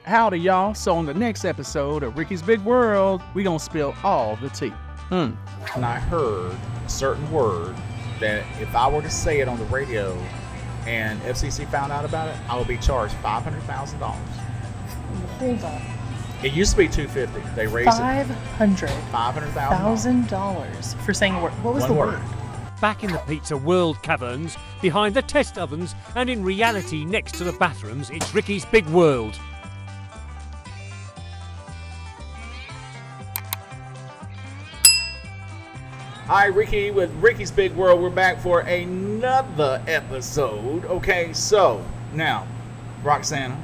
Howdy, y'all. So on the next episode of Ricky's Big World, we gonna spill all the tea. And I heard a certain word that if I were to say it on the radio and FCC found out about it, I would be charged $500,000. Hold on. It used to be $250. They raised it $500,000 for saying a word. What was One the word. word? Back in the pizza world caverns, behind the test ovens, and in reality next to the bathrooms, it's Ricky's Big World. Hi, Ricky with Ricky's Big World. We're back for another episode. Okay, so now, Roxanna,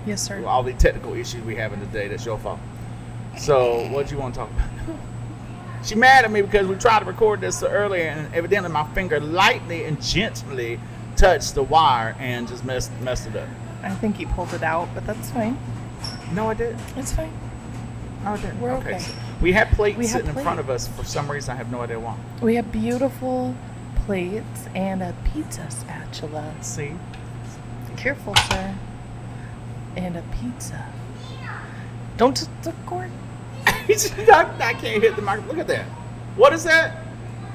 Yes, sir. all the technical issues we have in today, that's your fault. So, what do you want to talk about? She mad at me because we tried to record this earlier, and evidently my finger lightly and gently touched the wire and just messed it up. I think he pulled it out, but that's fine. No, I didn't. It's fine. No, I didn't. We're okay. So we have plates We have sitting in front plates. of us for some reason. I have no idea why. We have beautiful plates and a pizza spatula. See? Careful, sir. And a pizza. Don't touch the cord. I can't hit the microphone. Look at that. What is that?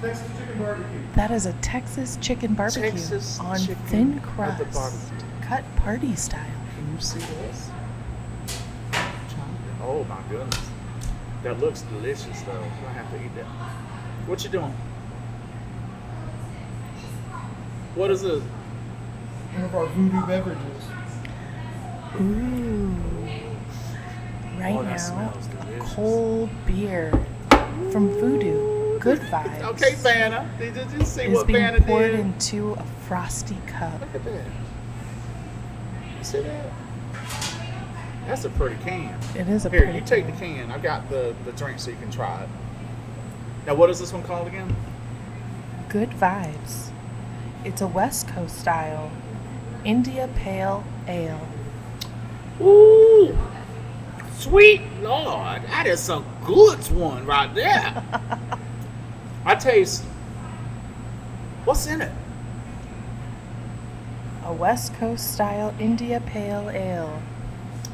Texas Chicken BBQ. That is a Texas chicken barbecue Texas on chicken thin with the crust, barbecue. cut party style. Can you see this? Oh my goodness. That looks delicious though. I have to eat that. What you doing? What is this? One of our voodoo beverages. Ooh. Right Oh, that now, smells a delicious. cold beer from Voodoo. Good vibes. Okay, Vanna. Did you see Is what being Vanna poured did? into a frosty cup. Look at that. You see that? That's a pretty can. It is a Here, pretty you take the can. can. I got the drink so you can try it. Now, what is this one called again? Good vibes. It's a West Coast style India Pale Ale. Ooh, sweet Lord, that is a good one right there. I taste. What's in it? A West Coast style India Pale Ale.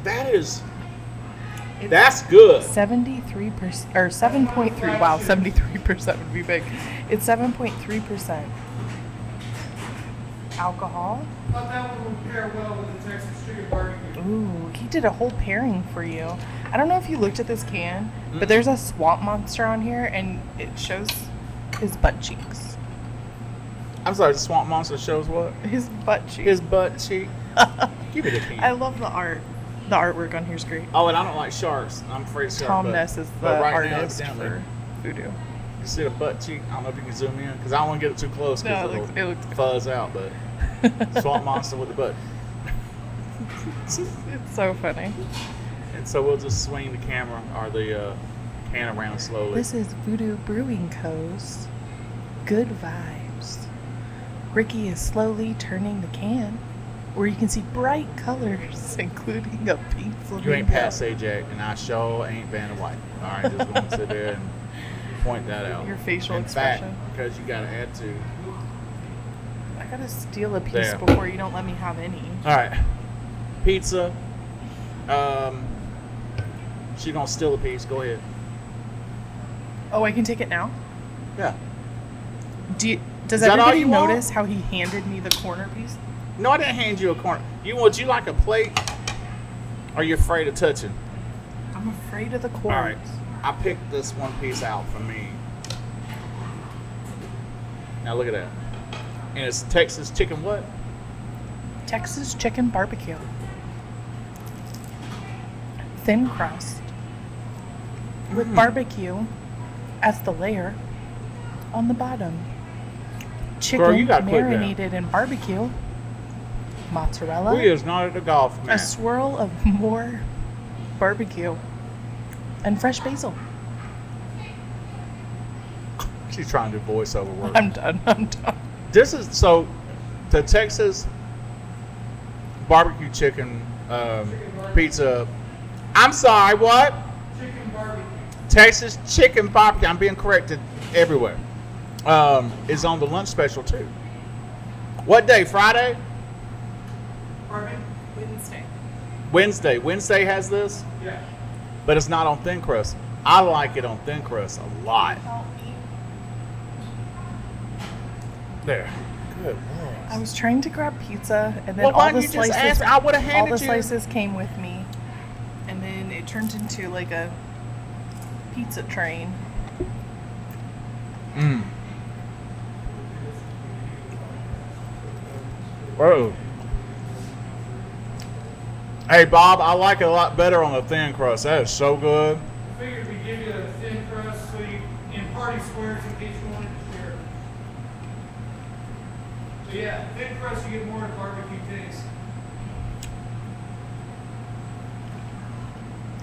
That is. It's That's good. 73% or 7.3. Wow, 73% would be big. It's 7.3% alcohol. Thought that one would pair well with the Texas Chicken BBQ. Ooh, he did a whole pairing for you. I don't know if you looked at this can, but there's a swamp monster on here, and it shows his butt cheeks. I'm sorry, the Swamp Monster shows what? His butt cheeks. His butt cheek. Give me the can. I love the art. The artwork on here is great. Oh, and I don't like sharks. I'm afraid of sharks. Tom Ness is the but right now, artist evidently, for Voodoo. You see the butt cheek? I don't know if you can zoom in because I don't want to get it too close No, because it looks good. fuzz out. But Swamp Monster with the butt. It's so funny. And so we'll just swing the camera or the can around slowly. This is Voodoo Brewing Co.'s Good Vibes. Ricky is slowly turning the can, where you can see bright colors, including a pink flamingo. You ain't Pat Sajak, and I sure ain't Vanna White. All right, just going to sit there and point that out. Your facial In expression. fact, because you got to add to. I gotta steal a piece There. before you don't let me have any. All right, pizza. She gonna steal a piece. Go ahead. Oh, I can take it now? Yeah. Does Is that all everybody you want? notice how he handed me the corner piece? No, I didn't hand you a corner. Would you like a plate? Or are you afraid of touching? I'm afraid of the corners. All right. I picked this one piece out for me. Now look at that. And it's Texas chicken what? Texas Chicken BBQ. Thin crust with barbecue as the layer on the bottom. Chicken Girl, you gotta quit that. marinated in barbecue, mozzarella, Who is not at the golf a match? swirl of more barbecue, and fresh basil. She's trying to do voiceover work. I'm done. This is so the Texas barbecue chicken pizza. I'm sorry, what? Chicken barbecue. Texas chicken barbecue. I'm being corrected everywhere. Is on the lunch special too. What day? Friday? Pardon me? Wednesday. Wednesday has this, Yeah. but it's not on thin crust. I like it on thin crust a lot. There. Good Lord. I was trying to grab pizza, and then Well, why all the didn't you just slices. ask me? I would've all handed the you. slices came with me, and then it turned into like a pizza train. Whoa. Hey, Bob, I like it a lot better on the thin crust. That is so good. Figured we'd give you a thin crust so you, in party squares in case you wanted to share. So yeah, thin crust you get more of the barbecue taste.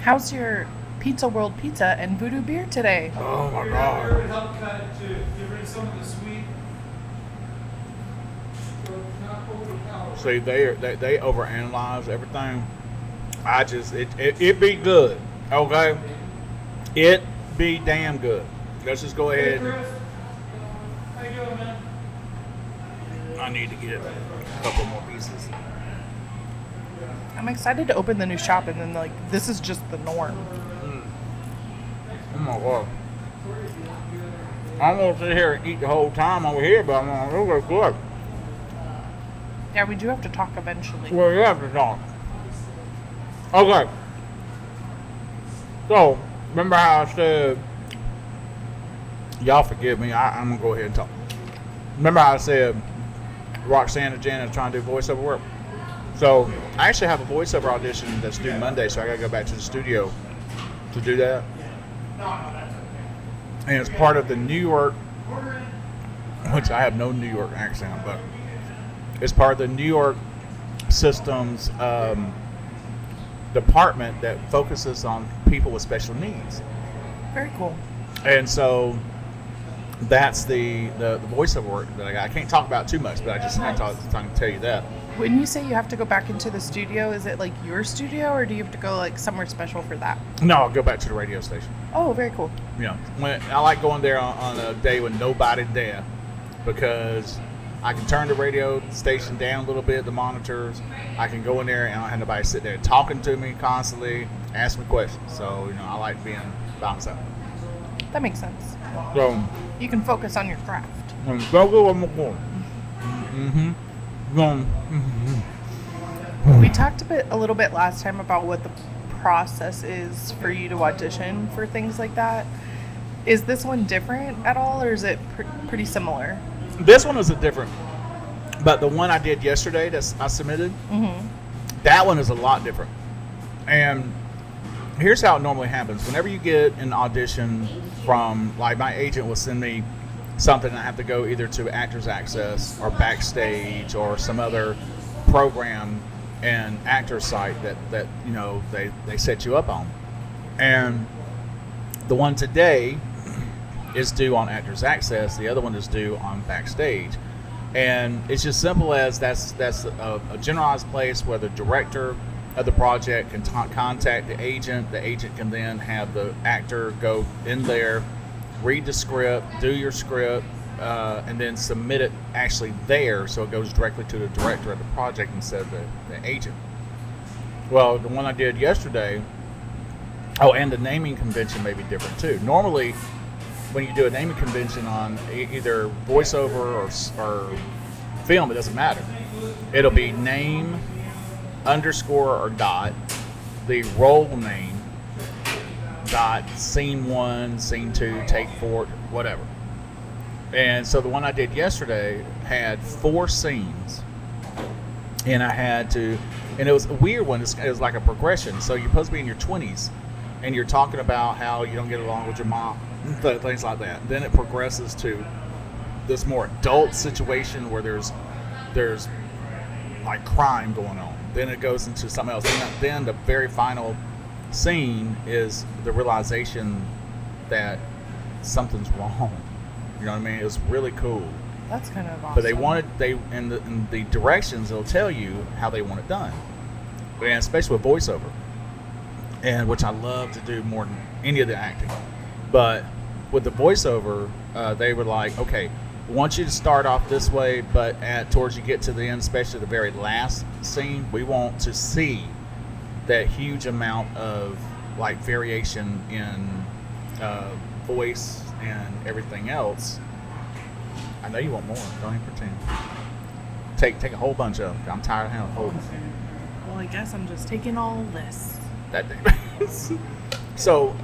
How's your Pizza World pizza and Voodoo beer today? Oh, my Your God. beer would help cut it to get rid of some of the sweet. So it's not overpowered. See, they overanalyze everything. It be good, okay? It be damn good. Let's just go Hey, ahead. Chris. How you doing, man? I need to get a couple more pieces. I'm excited to open the new shop, and then like this is just the norm. Oh my God. I'm gonna sit here and eat the whole time over here, but I'm gonna look good. Yeah, we do have to talk eventually. Well, you have to talk. Okay. So, remember how I said, y'all forgive me, I'm gonna go ahead and talk. Remember how I said Roxanna Janet trying to do voiceover work? So, I actually have a voiceover audition that's due Monday, so I gotta go back to the studio to do that. And it's part of the New York, which I have no New York accent, but it's part of the New York systems department that focuses on people with special needs. Very cool. And so that's the voiceover work that I got. I can't talk about too much, but I just can't tell you that. When you say you have to go back into the studio, is it like your studio, or do you have to go like somewhere special for that? No, I'll go back to the radio station. Oh, very cool. Yeah, I like going there on a day when nobody's there, because I can turn the radio station down a little bit, the monitors. I can go in there and I don't have nobody sit there talking to me constantly, asking me questions. So, I like being by myself. That makes sense. So, You can focus on your craft. go. Mm-hmm. We talked a little bit last time about what the process is for you to audition for things like that. Is this one different at all, or is it pretty similar? This one is a different, but the one I did yesterday that I submitted, that one is a lot different. And here's how it normally happens. Whenever you get an audition from, like, my agent will send me something, and I have to go either to Actors Access or Backstage or some other program and actor site that they set you up on. And the one today is due on Actors Access. The other one is due on Backstage. And it's just simple as that's a generalized place where the director of the project can contact the agent. The agent can then have the actor go in there, read the script, do your script, and then submit it actually there, so it goes directly to the director of the project instead of the agent. Well, the one I did yesterday, and the naming convention may be different too. Normally, when you do a naming convention on either voiceover or film, it doesn't matter. It'll be name, underscore or dot, the role name, dot, scene 1, scene 2, take 4, whatever. And so the one I did yesterday had 4 scenes, and I had to, and it was a weird one. It was like a progression. So you're supposed to be in your 20s, and you're talking about how you don't get along with your mom, things like that. Then it progresses to this more adult situation where there's like crime going on. Then it goes into something else. And then the very final scene is the realization that something's wrong. You know what I mean? It was really cool. That's kind of awesome. But in the directions, they'll tell you how they want it done, and especially with voiceover, and which I love to do more than any of the acting. But with the voiceover, they were like, okay, we want you to start off this way, but towards you get to the end, especially the very last scene, we want to see that huge amount of like variation in voice and everything else. I know you want more. Don't even pretend. Take a whole bunch of them. I'm tired of having a whole bunch. Well, I guess I'm just taking all this. That day. So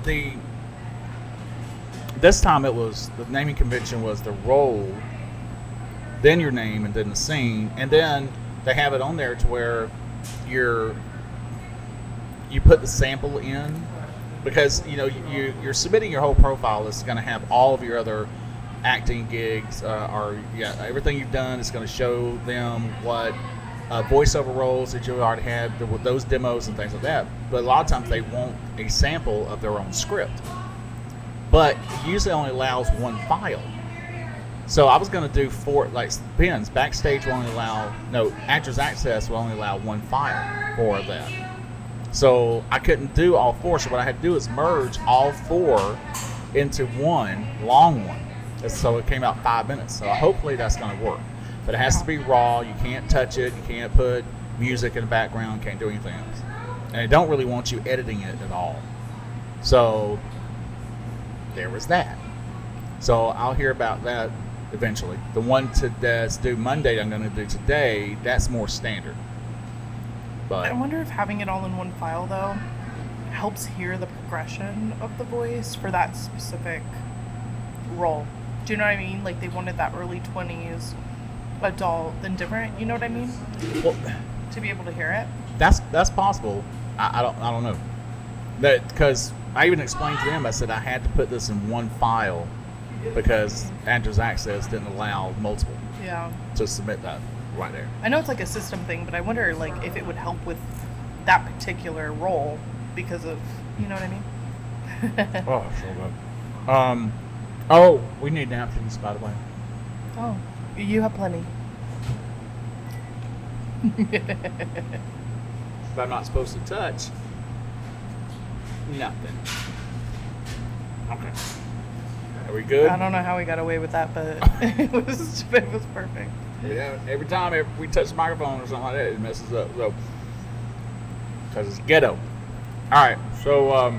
this time it was the naming convention was the role, then your name, and then the scene, and then they have it on there to where you put the sample in, because you're submitting your whole profile. It's going to have all of your other acting gigs, everything you've done. It's going to show them what voiceover roles that you already had, those demos and things like that. But a lot of times they want a sample of their own script, but it usually only allows one file. So I was going to do 4, like depends. Backstage will only allow, Actors Access will only allow one file for that. So I couldn't do all 4. So what I had to do is merge all 4 into one long one. And so it came out 5 minutes. So hopefully that's going to work. But it has to be raw. You can't touch it. You can't put music in the background. Can't do anything else. And they don't really want you editing it at all. So there was that. So I'll hear about that eventually. The one that's due Monday I'm going to do today, that's more standard. But I wonder if having it all in one file, though, helps hear the progression of the voice for that specific role. Do you know what I mean? Like, they wanted that early 20s adult and different, you know what I mean? Well, to be able to hear it. That's possible. I don't know. Because I even explained to them, I said I had to put this in one file because Actors Access didn't allow multiple. Yeah. To submit that right there. I know it's like a system thing, but I wonder like if it would help with that particular role because of, you know what I mean? Oh, sure would. We need napkins, by the way. Oh, you have plenty. If I'm not supposed to touch nothing. Okay. Are we good? I don't know how we got away with that, but it was perfect. Yeah, every time we touch the microphone or something like that, it messes up. So, because it's ghetto. All right, so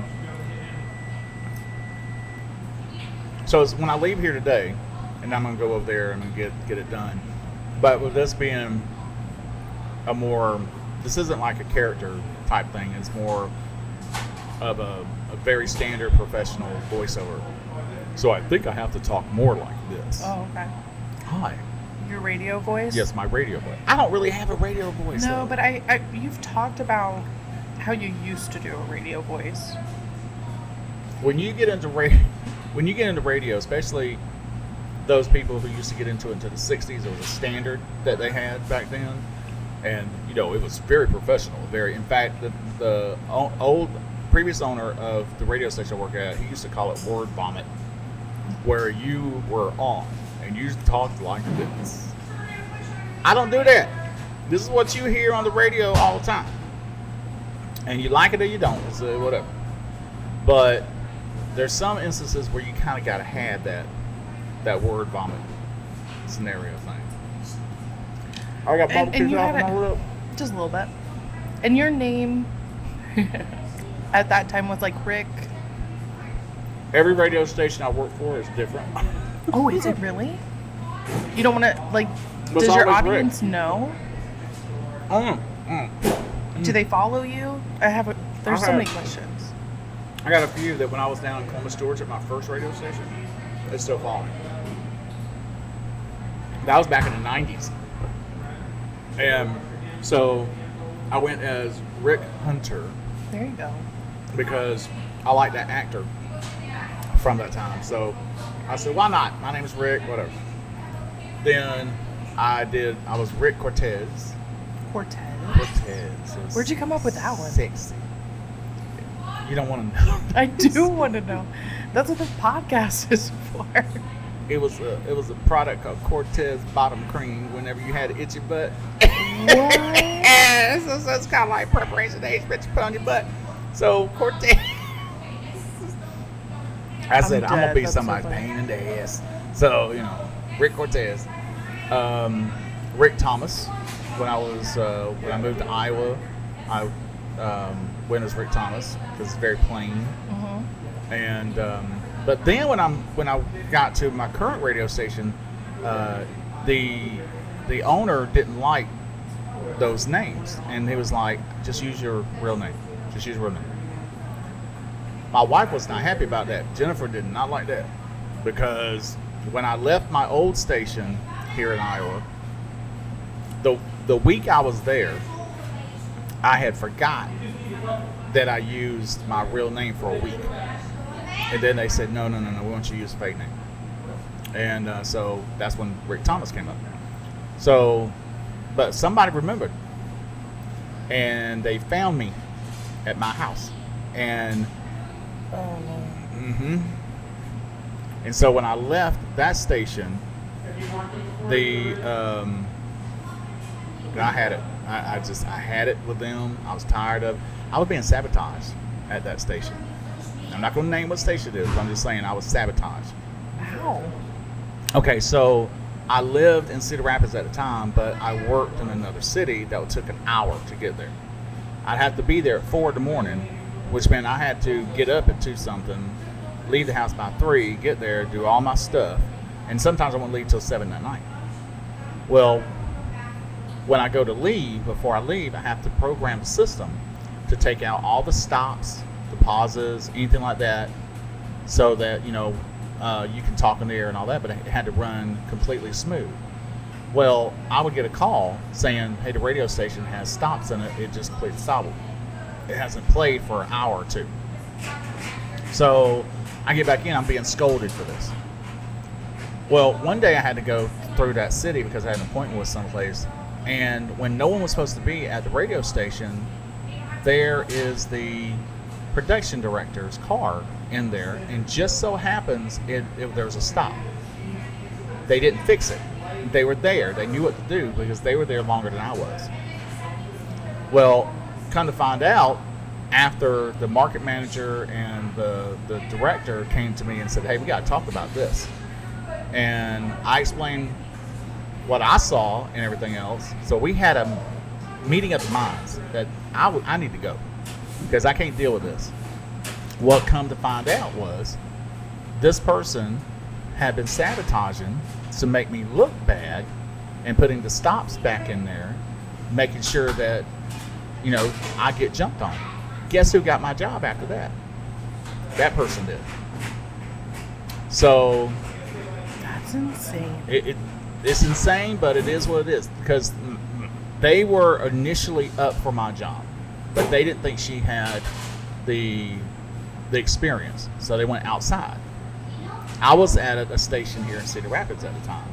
it's when I leave here today, and I'm gonna go over there and get it done. But with this being this isn't like a character type thing. It's more of a very standard professional voiceover. So I think I have to talk more like this. Oh, okay. Hi. Your radio voice? Yes, my radio voice. I don't really have a radio voice. No, though. but I you've talked about how you used to do a radio voice. When you get into radio, especially those people who used to get into it into the 60s, it was a standard that they had back then, and it was very professional. In fact, the old previous owner of the radio station I work at, he used to call it word vomit, where you were on and you talked like this. I don't do that. This is what you hear on the radio all the time. And you like it or you don't. It's whatever. But there's some instances where you kind of got to have that word vomit scenario thing. I got barbecue sauce on my lip. Just a little bit. And your name at that time was like Rick. Every radio station I work for is different. Oh, is it really? You don't want to, like, It's does your always audience Rick. know? Do they follow you? There's so many questions. I got a few that when I was down in Columbus, Georgia at my first radio station, they still follow me. That was back in the 90s. And so I went as Rick Hunter There you go. because I like that actor from that time. So I said, why not? My name is Rick, whatever. Then I was Rick Cortez. Cortez. Where'd you come up with that one? Sexy. You don't want to know. I do want to know. That's what the podcast is for. It was a product called Cortez Bottom Cream whenever you had an itchy butt. What? so it's kind of like preparation H that you put on your butt. So Cortez. I said, I'm going to be That's somebody's so funny. pain in the ass. So, Rick Cortez. Rick Thomas. When I moved to Iowa, went as Rick Thomas because it's very plain. And but then when I got to my current radio station, the owner didn't like those names, and he was like, just use your real name. Just use your real name. My wife was not happy about that. Jennifer did not like that, because when I left my old station here in Iowa, the week I was there, I had forgotten that I used my real name for a week. And then they said, no, we want you to use a fake name. And so that's when Rick Thomas came up. So, but somebody remembered. And they found me at my house. And and so when I left that station, I had it. I had it with them. I was tired of. I was being sabotaged at that station. I'm not going to name what station it is, but I'm just saying I was sabotaged. How? Okay, so I lived in Cedar Rapids at the time, but I worked in another city that took an hour to get there. I'd have to be there at 4 in the morning, which meant I had to get up at 2 something, leave the house by 3, get there, do all my stuff, and sometimes I wouldn't leave till 7 that night. Well, when I go to leave, before I leave, I have to program the system to take out all the stops, the pauses, anything like that, so that, you can talk in the air and all that, but it had to run completely smooth. Well, I would get a call saying, hey, the radio station has stops in it. It just completely stopped. It hasn't played for an hour or 2. So I get back in, I'm being scolded for this. Well, one day I had to go through that city because I had an appointment with someplace. And when no one was supposed to be at the radio station, there is the production director's car in there, and just so happens there was a stop. They didn't fix it. They were there. They knew what to do because they were there longer than I was. Well, come to find out, after the market manager and the director came to me and said, hey, we got to talk about this. And I explained what I saw and everything else. So we had a meeting of the minds that I need to go because I can't deal with this. What come to find out was this person had been sabotaging to make me look bad and putting the stops back in there, making sure that, I get jumped on. Guess who got my job after that? That person did. So That's insane. It's insane, but it is what it is, because they were initially up for my job, but they didn't think she had the experience, so they went outside. I was at a station here in Cedar Rapids at the time,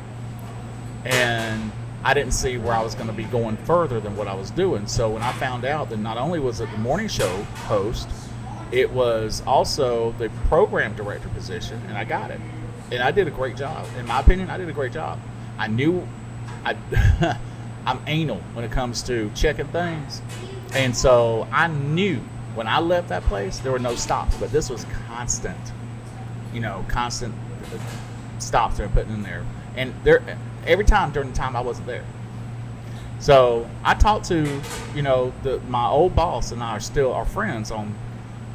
and I didn't see where I was going to be going further than what I was doing. So when I found out that not only was it the morning show host, it was also the program director position, and I got it. And I did a great job. In my opinion, I did a great job. I knew I'm anal when it comes to checking things. And so I knew when I left that place, there were no stops, but this was constant, constant stops they were putting in there. And every time during the time I wasn't there. So I talked to, my old boss and I are still our friends on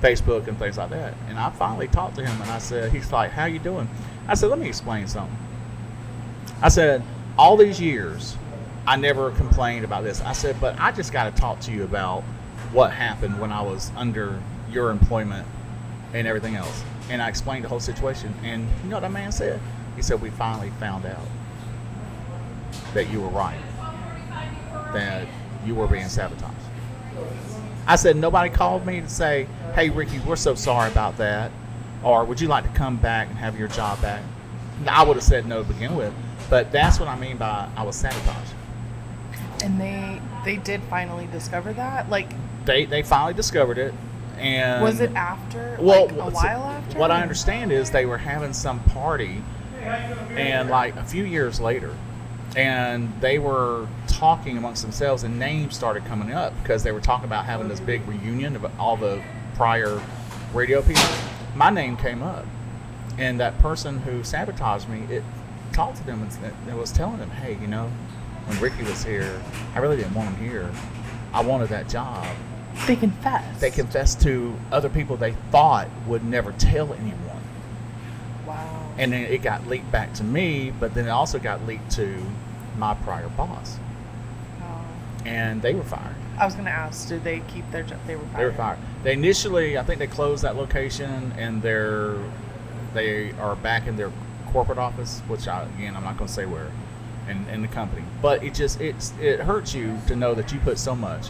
Facebook and things like that. And I finally talked to him and I said, he's like, how you doing? I said, let me explain something. I said, all these years, I never complained about this. I said, but I just got to talk to you about what happened when I was under your employment and everything else. And I explained the whole situation. And you know what that man said? He said, we finally found out that you were right, that you were being sabotaged. I said, nobody called me to say, hey, Ricky, we're so sorry about that. Or would you like to come back and have your job back? I would have said no to begin with. But that's what I mean by I was sabotaged. And they did finally discover that? Like, They finally discovered it. And was it after? Well, like a while after? What I understand is they were having some party, and like a few years later, and they were talking amongst themselves, and names started coming up because they were talking about having this big reunion of all the prior radio people. My name came up, and that person who sabotaged me, it talked to them and it was telling them, hey, when Ricky was here, I really didn't want him here. I wanted that job, They confess. They confessed to other people they thought would never tell anyone. Wow. And then it got leaked back to me, but then it also got leaked to my prior boss. Oh. And they were fired. I was going to ask, did they keep their job? They were fired. They were fired. They initially, I think they closed that location, and they are back in their corporate office, which I'm not going to say where, in the company. But it hurts you to know that you put so much.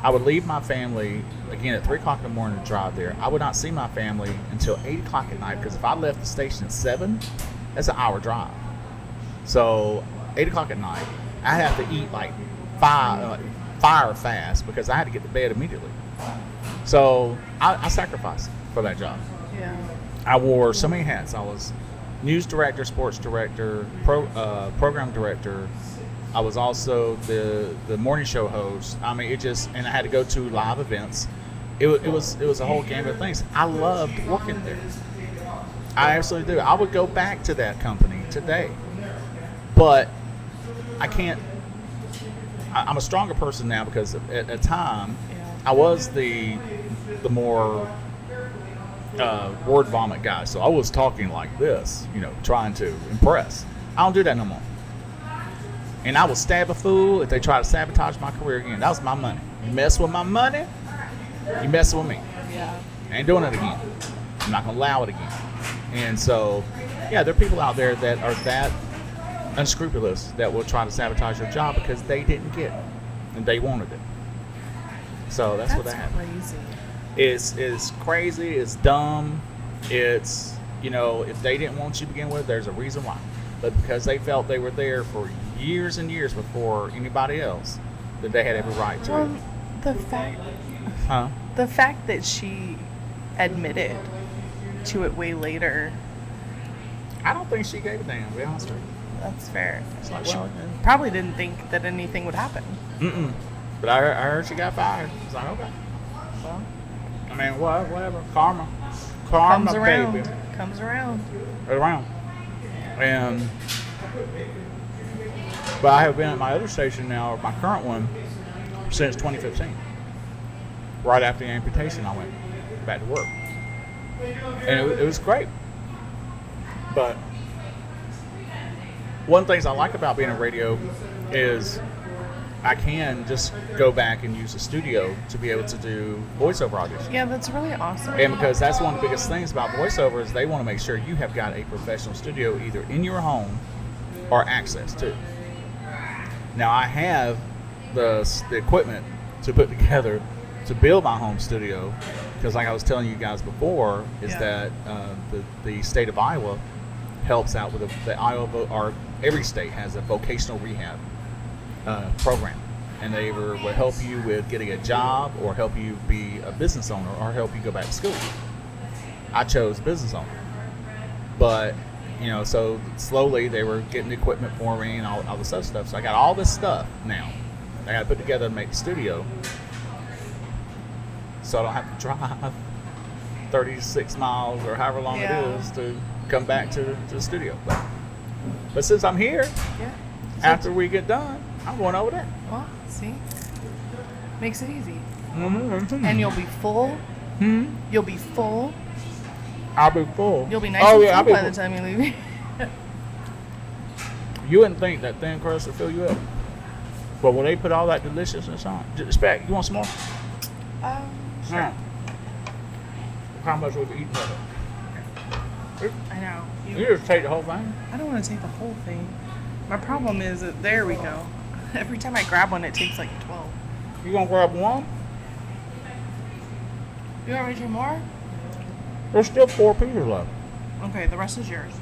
I would leave my family, again, at 3 o'clock in the morning to drive there. I would not see my family until 8 o'clock at night, because if I left the station at 7, that's an hour drive. So 8 o'clock at night, I have to eat like fire fast, because I had to get to bed immediately. So I sacrificed for that job. Yeah. I wore so many hats. I was news director, sports director, program director. I was also the morning show host. I mean, and I had to go to live events. It was a whole game of things. I loved working there. I absolutely do. I would go back to that company today, but I can't. I'm a stronger person now, because at a time I was the more word vomit guy. So I was talking like this, trying to impress. I don't do that no more. And I will stab a fool if they try to sabotage my career again. That was my money. You mess with my money, you mess with me. Yeah. I ain't doing it again. I'm not going to allow it again. And so, yeah, there are people out there that are that unscrupulous that will try to sabotage your job because they didn't get it and they wanted it. So that's what happened. Crazy. It's crazy. It's dumb. It's, if they didn't want you to begin with, there's a reason why. But because they felt they were there for years and years before anybody else, that they had every right to it. The fact that she admitted to it way later. I don't think she gave a damn, to be honest with you. That's fair. It's like, She well, probably didn't think that anything would happen. But I heard she got fired. It's like, okay. Well, I mean, whatever. Karma, Comes around. baby. Comes around. Right around. But I have been at my other station now, or my current one, since 2015. Right after the amputation, I went back to work. And it was great. But one of the things I like about being in radio is I can just go back and use the studio to be able to do voiceover auditions. Yeah, that's really awesome. And because that's one of the biggest things about voiceover is they want to make sure you have got a professional studio either in your home or access to. Now I have the equipment to put together to build my home studio, because like I was telling you guys before, that the state of Iowa helps out with the Iowa, or every state has a vocational rehab program, and they will help you with getting a job, or help you be a business owner, or help you go back to school. I chose business owner, but so slowly they were getting the equipment for me and all this other stuff. So I got all this stuff now I got to put together and make the studio, so I don't have to drive 36 miles or however long it is to come back to the studio. But since I'm here, after we get done, I'm going over there. Well, see? Makes it easy. Mm-hmm. And you'll be full. You'll be full. I'll be full. You'll be nice and full by the time you leave. You wouldn't think that thin crust would fill you up. But when they put all that deliciousness on, Spec, you want some more? Sure. Yeah. How much would you eat of it? I know. You just take the whole thing? I don't want to take the whole thing. My problem is that, there we go. Every time I grab one, it takes like 12. You gonna grab one? You want me to take more? There's still 4 pieces left. Okay, the rest is yours.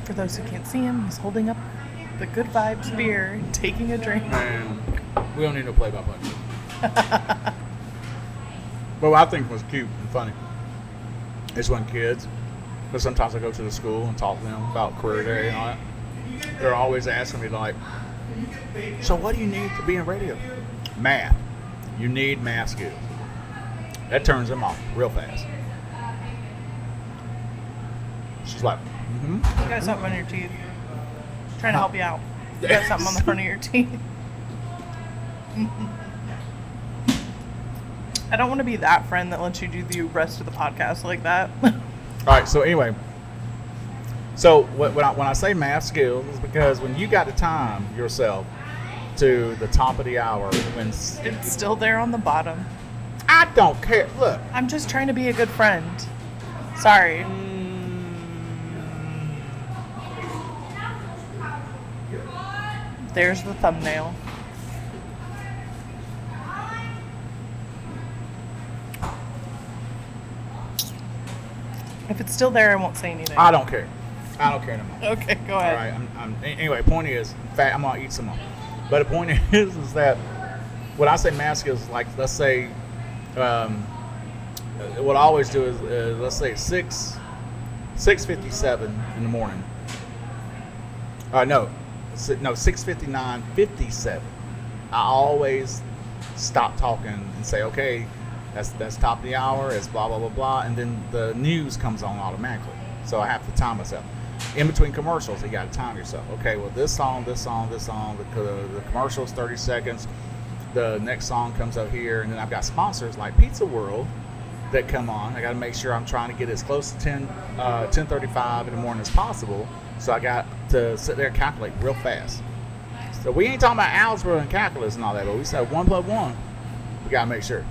For those who can't see him, he's holding up the Good Vibes beer and taking a drink. Man, we don't need no play-by-play. But what I think was cute and funny is when kids, because sometimes I go to the school and talk to them about career day and all that, they're always asking me like, so what do you need to be in radio? Math. You need math skills. That turns them off real fast. She's like, You got something on your teeth. Trying to help you out. You got something on the front of your teeth. I don't want to be that friend that lets you do the rest of the podcast like that. All right. So anyway, so when I say math skills, is because when you got to time yourself to the top of the hour, when It's still there on the bottom. I don't care. Look, I'm just trying to be a good friend. Sorry. There's the thumbnail. If it's still there, I won't say anything. I don't care. I don't care anymore. Okay, go All ahead. right. Anyway, point is, in fact, I'm gonna eat some more. But the point is that when I say math skills, like let's say, what I always do is let's say 6:57 in the morning. No, 6:59:57. I always stop talking and say, okay, that's top of the hour. It's blah blah blah blah, and then the news comes on automatically. So I have to time myself. In between commercials, you got to time yourself. Okay, well, this song. The commercial's 30 seconds. The next song comes up here, and then I've got sponsors like Pizza World that come on. I got to make sure I'm trying to get as close to 10:35 in the morning as possible. So I got to sit there and calculate real fast. So we ain't talking about algebra and calculus and all that, but we said 1 + 1. We got to make sure.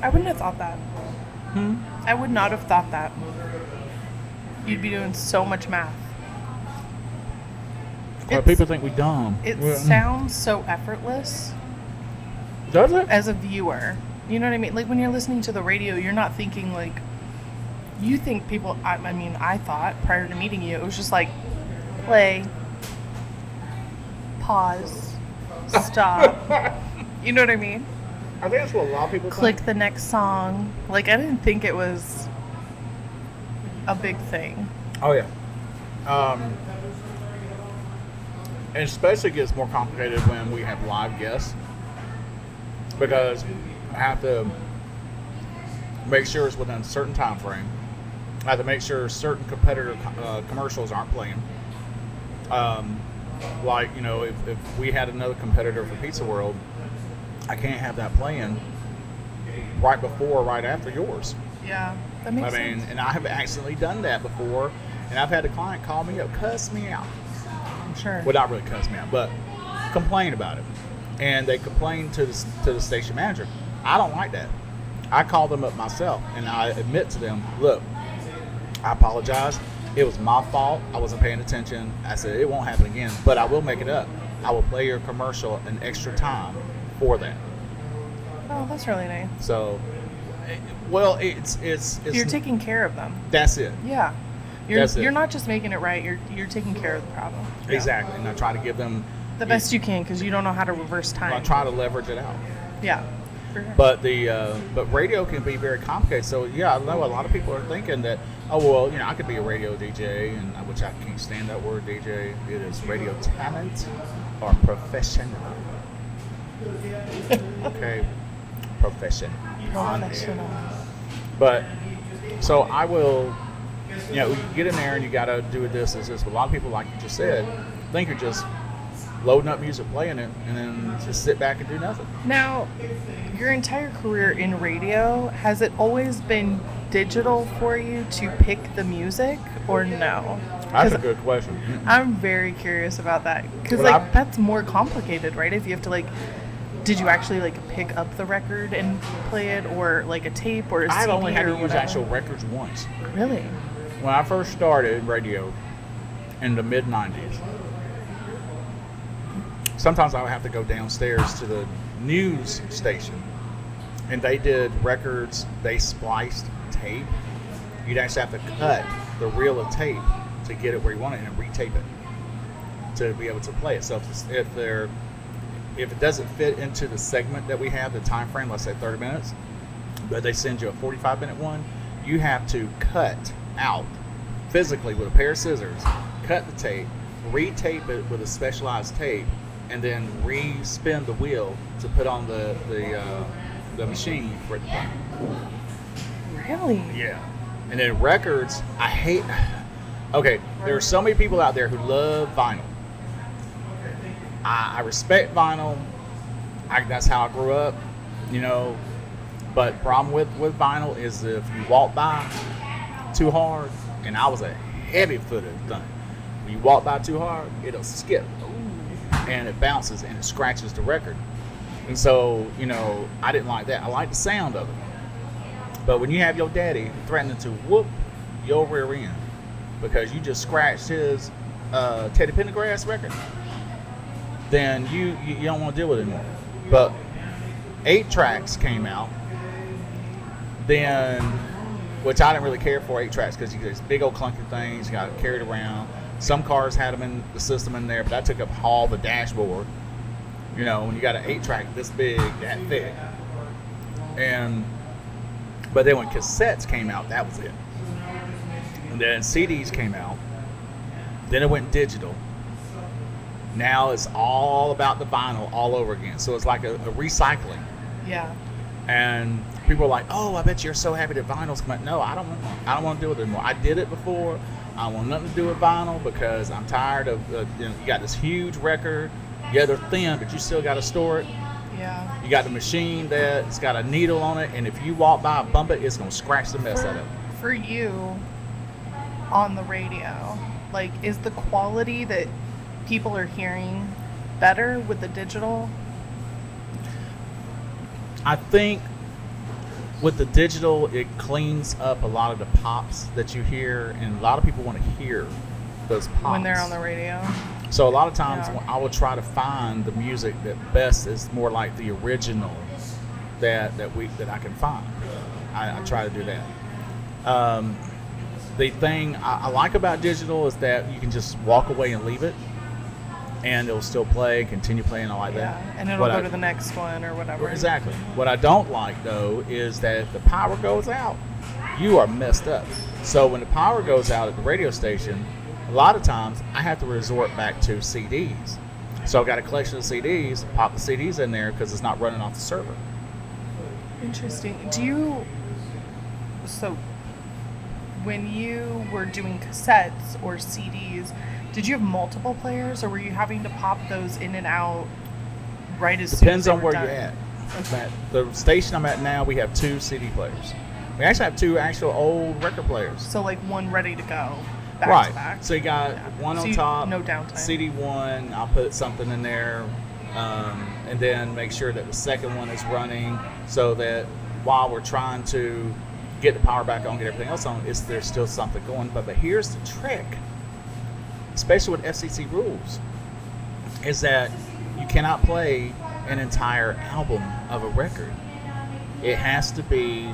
I wouldn't have thought that. I would not have thought that. You'd be doing so much math. People think we dumb. It sounds so effortless Does it? as a viewer. You know what I mean? Like when you're listening to the radio, you're not thinking like, you think people, I mean, I thought prior to meeting you, it was just like, play, pause, stop. You know what I mean? I think that's what a lot of people Click the next song. Like I didn't think it was a big thing. Oh yeah. And especially gets more complicated when we have live guests, because I have to make sure it's within a certain time frame. I have to make sure certain competitor commercials aren't playing. Like, you know, if we had another competitor for Pizza World, I can't have that playing right before or right after yours. Yeah, that makes sense. And I have accidentally done that before, and I've had a client call me up, cuss me out. I'm sure. Well, not really cuss me out, but complain about it. And they complain to the station manager. I don't like that. I call them up myself, and I admit to them, look, I apologize. It was my fault. I wasn't paying attention. I said, it won't happen again, but I will make it up. I will play your commercial an extra time for that. Oh, that's really nice. So, well, it's You're taking care of them. That's it. Yeah. That's it. You're not just making it right, you're taking care of the problem. Yeah. Exactly. And I try to give them The best you can, because you don't know how to reverse time. I try to leverage it out. Yeah. For sure. But but radio can be very complicated. So yeah, I know a lot of people are thinking that, oh well, you know, I could be a radio DJ, and which I can't stand that word DJ. It is radio talent or professional. Okay, profession. Professional. But so I will, you know, you get in there and you got to do this. But a lot of people, like you just said, think you're just loading up music, playing it, and then just sit back and do nothing. Now, your entire career in radio, has it always been digital for you to pick the music, or no? That's a good question. I'm very curious about that, because Well, like that's more complicated, right? If you have to like, did you actually like pick up the record and play it, or like a tape or a CD I've only had or to use whatever? actual records once. Really? When I first started radio in the mid-90s, sometimes I would have to go downstairs to the news station, and they did records, they spliced tape. You'd actually have to cut the reel of tape to get it where you want it and retape it to be able to play it. So if it doesn't fit into the segment that we have, the time frame, let's say 30 minutes, but they send you a 45-minute one, you have to cut out physically with a pair of scissors, cut the tape, retape it with a specialized tape, and then re-spin the wheel to put on the machine for it to play. Really? Yeah. And then records, I hate Okay, there are so many people out there who love vinyl. I respect vinyl. That's how I grew up, you know. But problem with vinyl is if you walk by too hard, and I was a heavy-footed thing. When you walk by too hard, it'll skip, and it bounces and it scratches the record. And so, you know, I didn't like that. I like the sound of it. But when you have your daddy threatening to whoop your rear end because you just scratched his Teddy Pendergrass record, then you don't want to deal with it anymore. But 8 tracks came out, then, which I didn't really care for 8 tracks because you get these big old clunky things, you got to carry it around. Some cars had them in the system in there, but that took up all the dashboard. You know, when you got an 8-track this big, that thick. But then when cassettes came out, that was it. And then CDs came out. Then it went digital. Now it's all about the vinyl all over again. So it's like a recycling. Yeah. And people are like, "Oh, I bet you're so happy that vinyl's coming." No, I don't want to do it anymore. I did it before. I want nothing to do with vinyl because I'm tired of you got this huge record. Yeah, they're thin, but you still got to store it. Yeah. You got the machine that's got a needle on it, and if you walk by and bump it, it's gonna scratch the mess out of it. For you, on the radio, like, is the quality that people are hearing better with the digital? I think with the digital, it cleans up a lot of the pops that you hear, and a lot of people want to hear those pops When they're on the radio? So a lot of times Yeah. I will try to find the music that best is more like the original that I can find. I try to do that. The thing I like about digital is that you can just walk away and leave it, and it'll still play, continue playing. I like Yeah. that. And it'll go to the next one or whatever. Exactly. What I don't like though is that if the power goes out, you are messed up. So when the power goes out at the radio station, a lot of times I have to resort back to CDs. So I've got a collection of CDs, pop the CDs in there because it's not running off the server. Interesting. So when you were doing cassettes or CDs, did you have multiple players, or were you having to pop those in and out right as Depends soon on as where they were you're done? at. At the station I'm at now, we have 2 CD players. We actually have 2 actual old record players. So like one ready to go, back Right. to back. So you got one So on you- top, no downtime. CD1, I'll put something in there, and then make sure that the second one is running so that while we're trying to get the power back on, get everything else on, there's still something going. But here's the trick, especially with FCC rules, is that you cannot play an entire album of a record. It has to be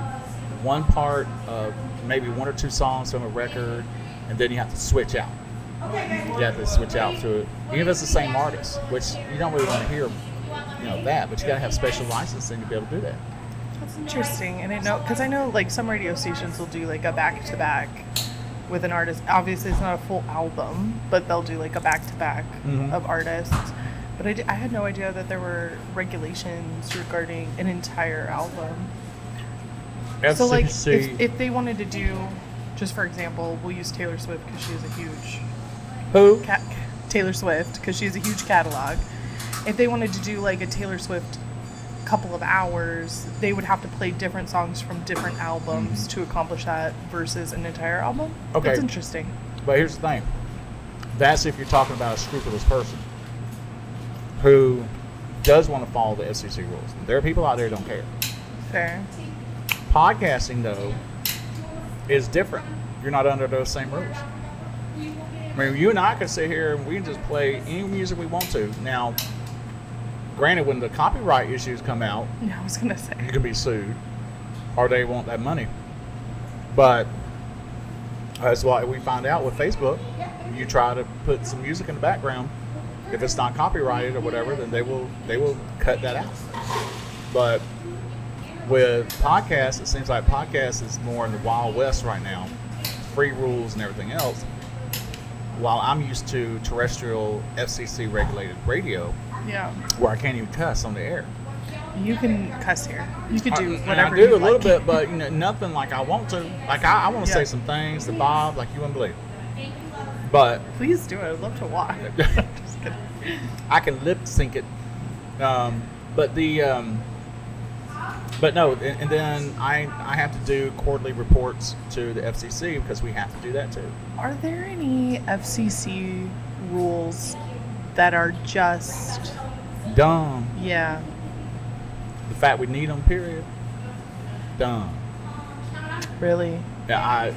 one part of maybe 1 or 2 songs from a record, and then you have to switch out. You have to switch out to it, even if it's the same artist, which you don't really want to hear, that, but you got to have special licensing to be able to do that. That's interesting. And I know like some radio stations will do like a back-to-back with an artist. Obviously it's not a full album, but they'll do like a back-to-back of artists. But I had no idea that there were regulations regarding an entire album. FCC, So like if they wanted to do, just for example, we'll use Taylor Swift because she has a huge who? Taylor Swift because she has a huge catalog. If they wanted to do like a Taylor Swift couple of hours, they would have to play different songs from different albums to accomplish that versus an entire album. Okay. That's interesting. But here's the thing. That's if you're talking about a scrupulous person who does want to follow the FCC rules. There are people out there who don't care. Fair. Podcasting, though, is different. You're not under those same rules. I mean, you and I can sit here and we can just play any music we want to. Now, granted, when the copyright issues come out, Yeah, I was gonna say. you can be sued, or they want that money. But that's why we find out with Facebook. You try to put some music in the background, if it's not copyrighted or whatever, then they will cut that out. But with podcasts, it seems like podcasts is more in the Wild West right now, free rules and everything else. While I'm used to terrestrial FCC regulated radio, Yeah. where I can't even cuss on the air. You can cuss here. You could do And whatever I do you a little like. bit, but nothing like I want to. Like I want to Yeah. say some things to Bob like you wouldn't believe. But Please do it. I'd love to watch. Just kidding. I can lip sync it. But no, and then I have to do quarterly reports to the FCC because we have to do that too. Are there any FCC rules that are just, Dumb. yeah, The fact we need them, period. Dumb. really? Yeah,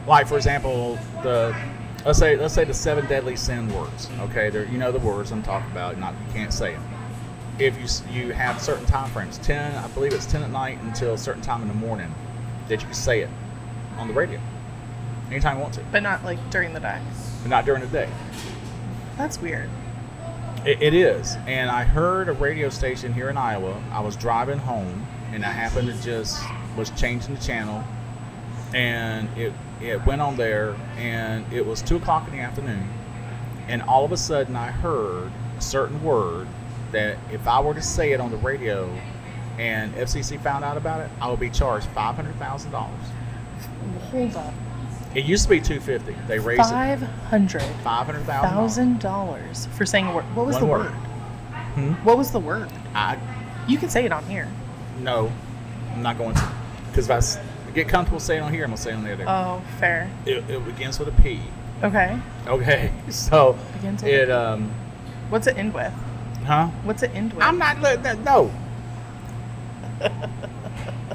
like for example, let's say the 7 deadly sin words. Okay, you know the words I'm talking about. You can't say them. If you have certain time frames, 10, I believe it's 10 at night until a certain time in the morning, that you can say it on the radio anytime you want to, But not like during the day. but not during the day. That's weird. It is, and I heard a radio station here in Iowa. I was driving home, and I happened to was changing the channel, and it went on there, and it was 2:00 in the afternoon, and all of a sudden I heard a certain word that if I were to say it on the radio, and FCC found out about it, I would be charged $500,000. Hold up. It used to be $250. They raised it $500,000 $500,000. for saying a word. What was One the word. word? What was the word? You can say it on here. No, I'm not going to, because if I get comfortable saying it on here, I'm gonna say it on the other. Oh, fair. It begins with a P. Okay. Okay, so Begins with it What's it end with? huh? What's it end with? I'm not letting that no.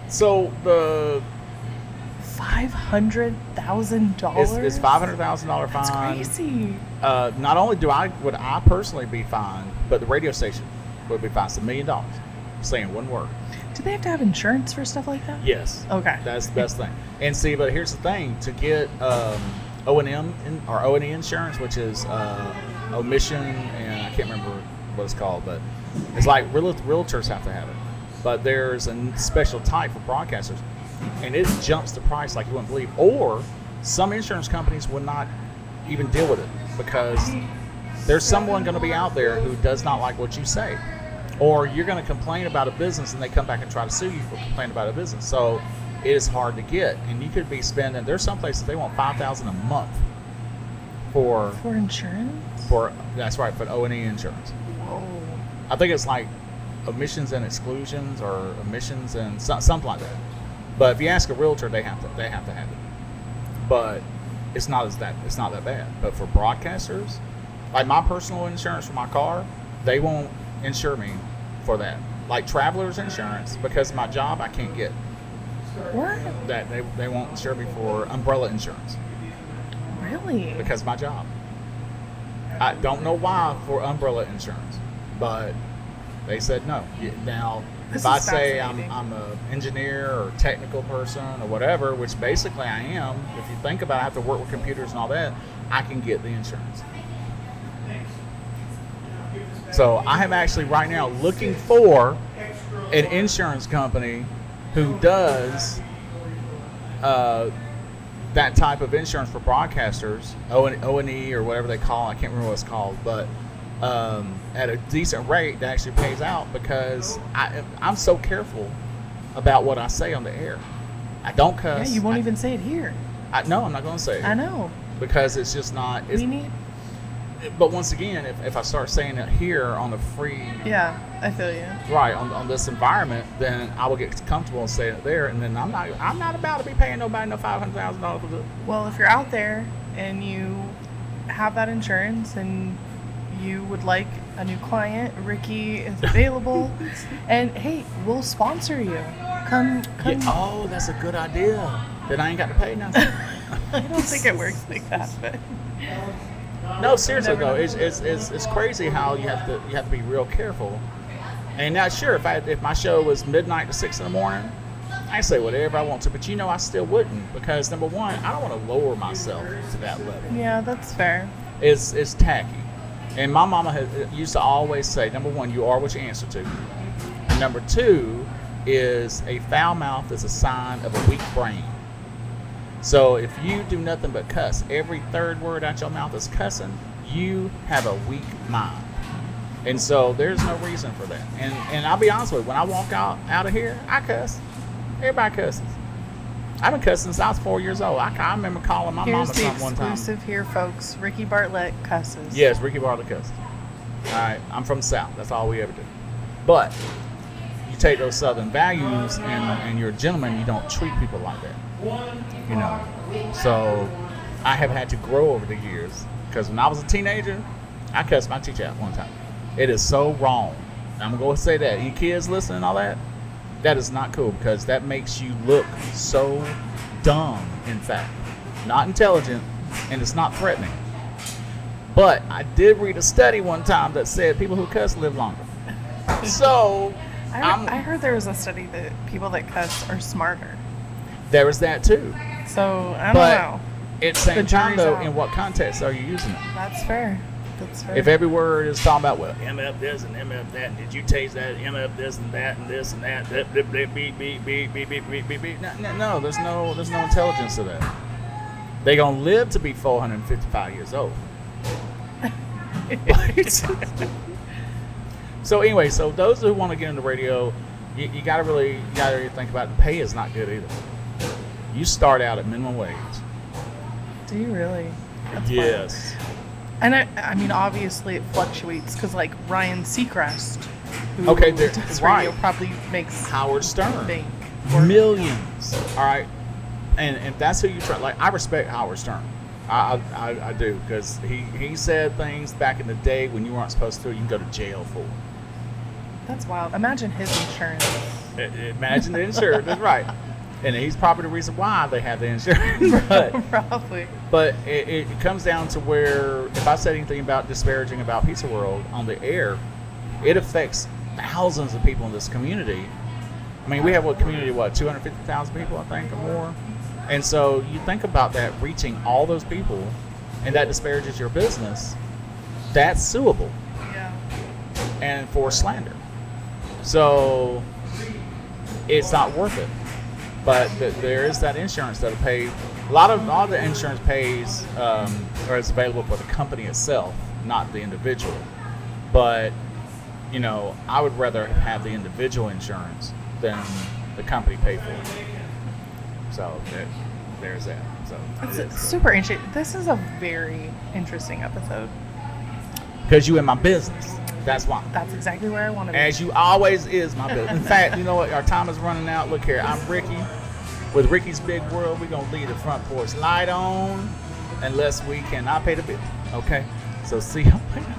So the $500,000. it's $500,000 That's fine. crazy. Not only would I personally be fined, but the radio station would be fined. It's $1 million. Saying one word. Do they have to have insurance for stuff like that? Yes. Okay. That's the best thing. And see, but here's the thing: to get O&M or O&E insurance, which is omission, and I can't remember what it's called, but it's like realtors have to have it. But there's a special type for broadcasters, and it jumps the price like you wouldn't believe. Or some insurance companies will not even deal with it because there's someone going to be out there who does not like what you say. Or you're going to complain about a business and they come back and try to sue you for complaining about a business. So it is hard to get. And you could be spending, there's some places they want $5,000 a month for insurance? That's right, for O&E insurance. Whoa. I think it's like omissions and exclusions or omissions and something like that. But if you ask a realtor, they have to have it. But it's not that bad. But for broadcasters, like my personal insurance for my car, they won't insure me for that. Like traveler's insurance, because of my job, I can't get What? that. They won't insure me for umbrella insurance Really? because of my job. I don't know why for umbrella insurance, but they said no. Now, This if I is say fascinating. I'm an engineer or technical person or whatever, which basically I am, if you think about it, I have to work with computers and all that, I can get the insurance. So I am actually right now looking for an insurance company who does that type of insurance for broadcasters, O&E or whatever they call it. I can't remember what it's called, but at a decent rate that actually pays out, because I'm so careful about what I say on the air. I don't cuss. Yeah, you won't even say it here. No, I'm not going to say it. I know. Because it's just not. We need. But once again, if I start saying it here on the free, Yeah, I feel you. right, on this environment, then I will get comfortable and say it there, and then I'm not about to be paying nobody no $500,000 for this. Well, if you're out there and you have that insurance and you would like a new client, Ricky is available. And hey, we'll sponsor you. Come. Yeah, oh, that's a good idea. Then I ain't got to pay nothing. I don't think it works like that, but No, seriously Never though, know. it's crazy how you have to be real careful. And now, sure, if my show was midnight to 6 in the morning, I say whatever I want to. But I still wouldn't, because number one, I don't want to lower myself to that level. yeah, that's fair. It's tacky. And my mama used to always say, number one, you are what you answer to. And number two is a foul mouth is a sign of a weak brain. So if you do nothing but cuss, every third word out your mouth is cussing, you have a weak mind. And so there's no reason for that. And I'll be honest with you, when I walk out of here, I cuss. Everybody cusses. I've been cussing since I was 4 years old. I remember calling my Here's mama the something one time. exclusive here, folks. Ricky Bartlett cusses. Yes, Ricky Bartlett cussed. All right, I'm from the South. That's all we ever do. But you take those Southern values and you're a gentleman, you don't treat people like that. You know. So I have had to grow over the years because when I was a teenager, I cussed my teacher out one time. It is so wrong. I'm going to go say that. You kids listening and all that, that is not cool because that makes you look so dumb, in fact. Not intelligent, and it's not threatening. But I did read a study one time that said people who cuss live longer. So I heard there was a study that people that cuss are smarter. there is that too. So I don't But know. at the same The time, jury's though, out. in what context are you using it? That's fair. That's fair. If every word is talking about, well, MF this and MF that, and did you taste that, MF this and that, and this and that, beep, beep, beep, beep, beep, beep, beep, beep, beep, beep. No, there's no intelligence to that. They're going to live to be 455 years old. So anyway, so those who want to get into radio, you got to really think about it. The pay is not good either. You start out at minimum wage. Do you really? That's Yes. fun. And I mean, obviously it fluctuates because like Ryan Seacrest, who Okay, does right. radio, probably makes Howard Stern. bank. Millions. All right. And if that's who you try, like, I respect Howard Stern. I do, because he said things back in the day when you weren't supposed to, you can go to jail for. That's wild. Imagine his insurance. Imagine the insurance. That's right. And he's probably the reason why they have the insurance. Probably. But it comes down to where if I said anything about disparaging about Pizza World on the air, it affects thousands of people in this community. I mean, we have what community, 250,000 people, I think, or more. And so you think about that reaching all those people, and that disparages your business, that's suable. Yeah. And for slander. So it's not worth it. But there is that insurance that'll pay. A lot of the insurance pays or is available for the company itself, not the individual. But you know, I would rather have the individual insurance than the company pay for it. So there's that. So It's super interesting. This is a very interesting episode. because you in my business, that's why. That's exactly where I want to be. As you always is my business. In fact, you know what? Our time is running out. Look here, I'm Ricky. With Ricky's Big World, we're going to leave the front porch light on unless we cannot pay the bill. Okay? So see you later.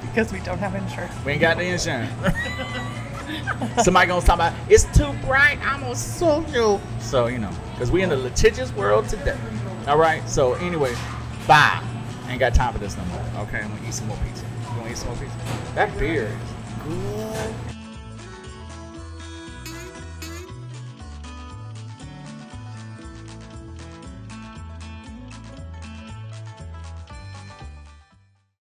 Because we don't have insurance. We ain't got the insurance. Somebody going to talk about, it's too bright, I'm going to sue you. So, you know, because we in the litigious world today. All right? So anyway, bye. Ain't got time for this no more. Okay? I'm going to eat some more pizza. You want to eat some more pizza? That beer is good.